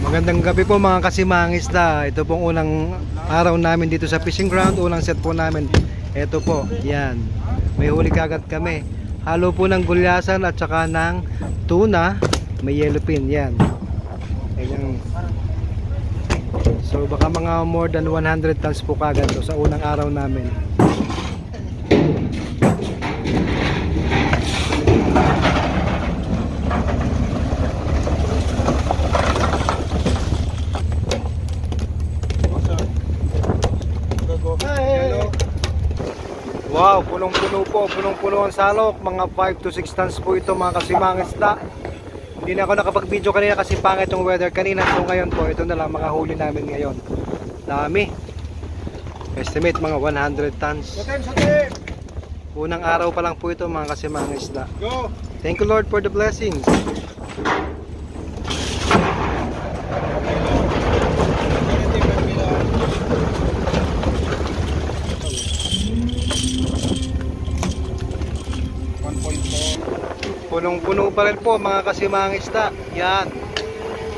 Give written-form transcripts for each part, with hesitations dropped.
Magandang gabi po mga kasimangisda. Ito pong unang araw namin dito sa fishing ground. Unang set po namin. Ito po, yan. May huli kagat kami. Halo po ng gulyasan at saka ng tuna. May yellowfin, yan. Ayan. So baka mga more than 100 tons po kagat to sa unang araw namin. Wow, punong-puno po, punong-puno ang salok. Mga 5 to 6 tons po ito mga kasimangisda. Hindi na ako nakapag-video kanina kasi pangit yung weather kanina. So ngayon po, ito na lang mga huli namin ngayon. Dami. Estimate mga 100 tons. Unang araw pa lang po ito mga kasimangisda. Thank you Lord for the blessings. Punong-puno pa rin po mga kasimangisda. Yan.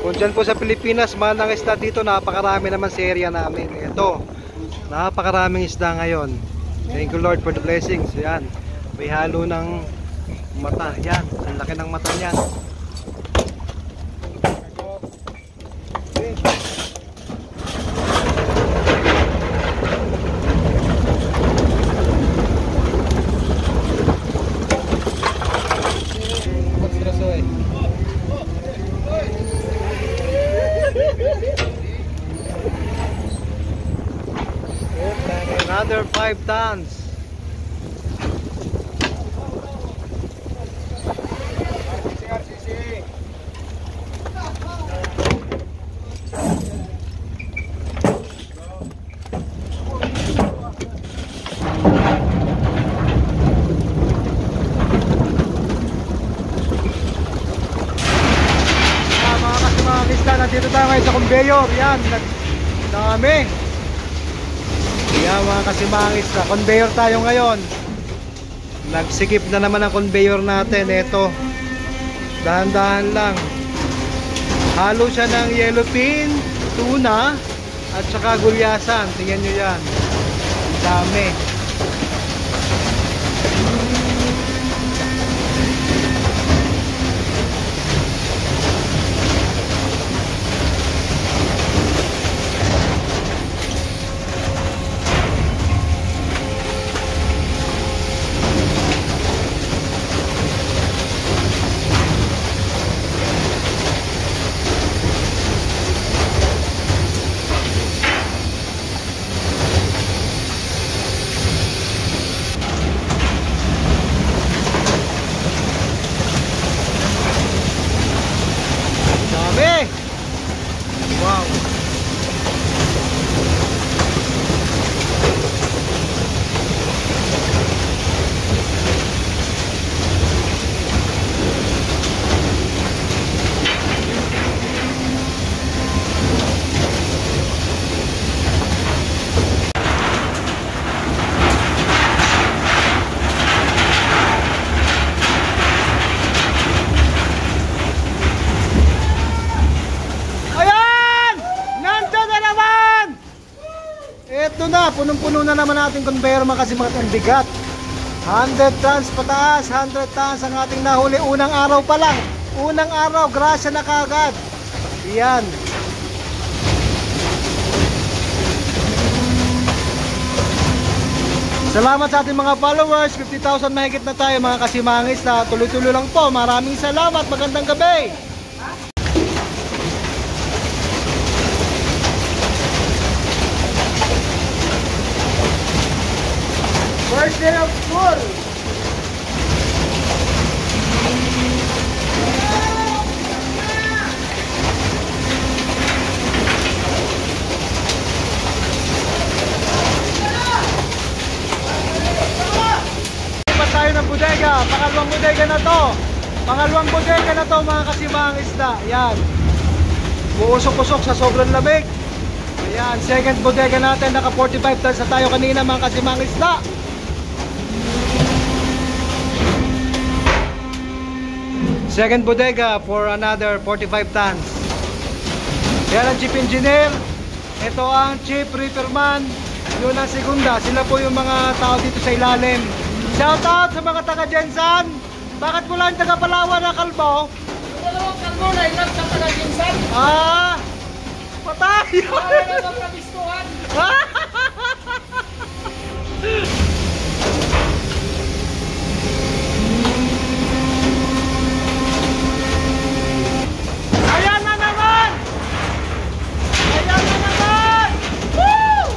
Kung dyan po sa Pilipinas, mahal ng isda dito, napakarami naman sa area namin. Ito, napakaraming isda ngayon. Thank you Lord for the blessings. Yan. May halo ng mata. Yan. Ang laki ng mata niyan. Another 5 tons. Mga kasimangisda, nandito tayo ngayon sa conveyor. Yan, dami. Yan mga kasimangisda, conveyor tayo ngayon. Nagsikip na naman ang conveyor natin. Ito, dahan-dahan lang. Halo siya ng yellowfin, tuna at saka gulyasan. Tingnan nyo yan, dami. Wow. Ito na, punong-puno na naman natin conveyor mga kasimangisda. Bigat 100 tons pataas, 100 tons ang ating nahuli. Unang araw pa lang. Unang araw, grasya na kagad. Yan. Salamat sa ating mga followers. 50,000 mahigit na tayo mga kasimangisda. Tuloy-tuloy lang po. Maraming salamat. Magandang gabi. First day of school. Lipat tayo ng bodega. Pangalawang bodega na to. Pangalawang bodega na to mga kasimangisda. Yan. Uusok-usok sa sobrang lamig. Ayan, second bodega natin. Naka 45 tons na tayo kanina mga kasimangisda. Second bodega for another 45 tons. Yan ang chief engineer. Ito ang chief repairman. Yun ang segunda. Sila po yung mga tao dito sa ilalim. Shout out sa mga taga Jensan. Bakit mo lang taga Palawan na kalbo? Yung dalawang kalbo na ilang sa taga Jensan. Patay! Para na magkabistuhan. Ayan na naman! Ayan na naman! Woo!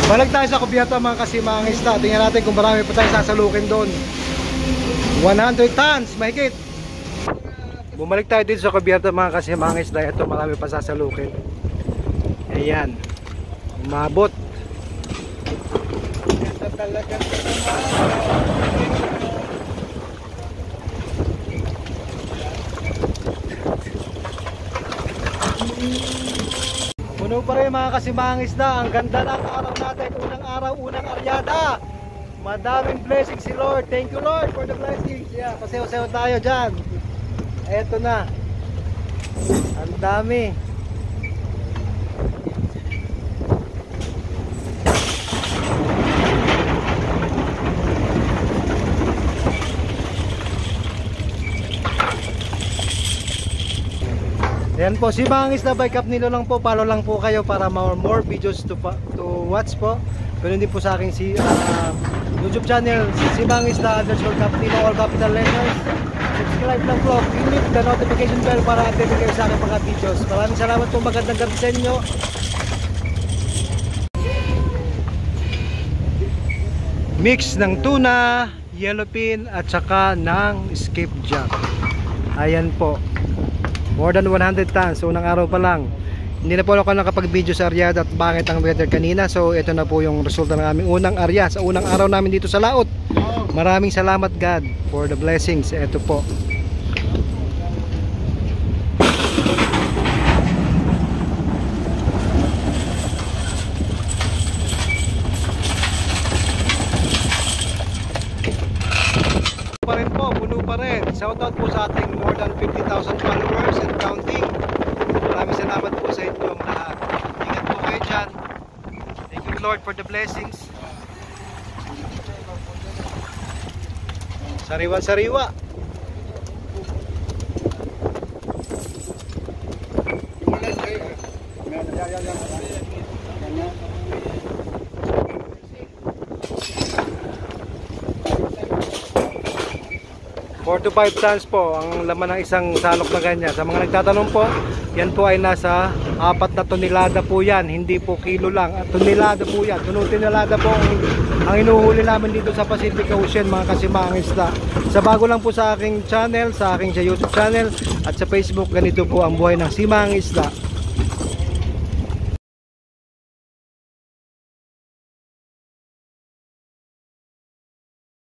Balik tayo sa kubyata mga kasimangista. Tingnan natin kung marami pa tayong sasalukin doon. 100 tons, mahigit. Bumalik tayo dito sa kubyata mga kasimangista. Ito marami pa sasalukin. Ayan. Umabot. Ito talaga. Puno pa rin mga kasimangisda. Ang ganda ng araw natin. Unang araw, unang aryada. Madaming blessings si Lord. Thank you Lord for the blessings. Yeah, pasayo-sayo tayo dyan. Eto na. Ang dami. Ayan po, si Mangisda by Cap Nilo lang po. Follow lang po kayo para more videos to watch po. Ganun din po sa aking YouTube channel, si Mangisda _Cap Nilo, all capital letters. Subscribe lang po, click the notification bell para update kayo sa aking mga videos. Maraming salamat po, magandang gabi sa inyo. Mix ng tuna, yellowfin at saka ng skipjack. Ayan po. More than 100 tons. So, unang araw pa lang. Hindi na po ako nakapag-video sa Aryada at bakit ang weather kanina. So, ito na po yung resulta ng aming unang arya sa unang araw namin dito sa Laot. Maraming salamat God for the blessings. Ito po. Pa rin po, puno pa rin. Shoutout po sa ating more than 50,000 followers and counting. Maraming salamat po sa inyong lahat. Ingat po kayo dyan. Thank you Lord for the blessings. Sariwa-sariwa. Four to 5 tons po ang laman ng isang salok na ganyan. Sa mga nagtatanong po, yan po ay nasa 4 na tonelada po yan. Hindi po kilo lang. Tonelada po yan. Tonelada po ang inuhuli namin dito sa Pacific Ocean mga kasimangisda. Sa bago lang po sa aking channel, sa aking YouTube channel at sa Facebook, ganito po ang buhay ng simangisda.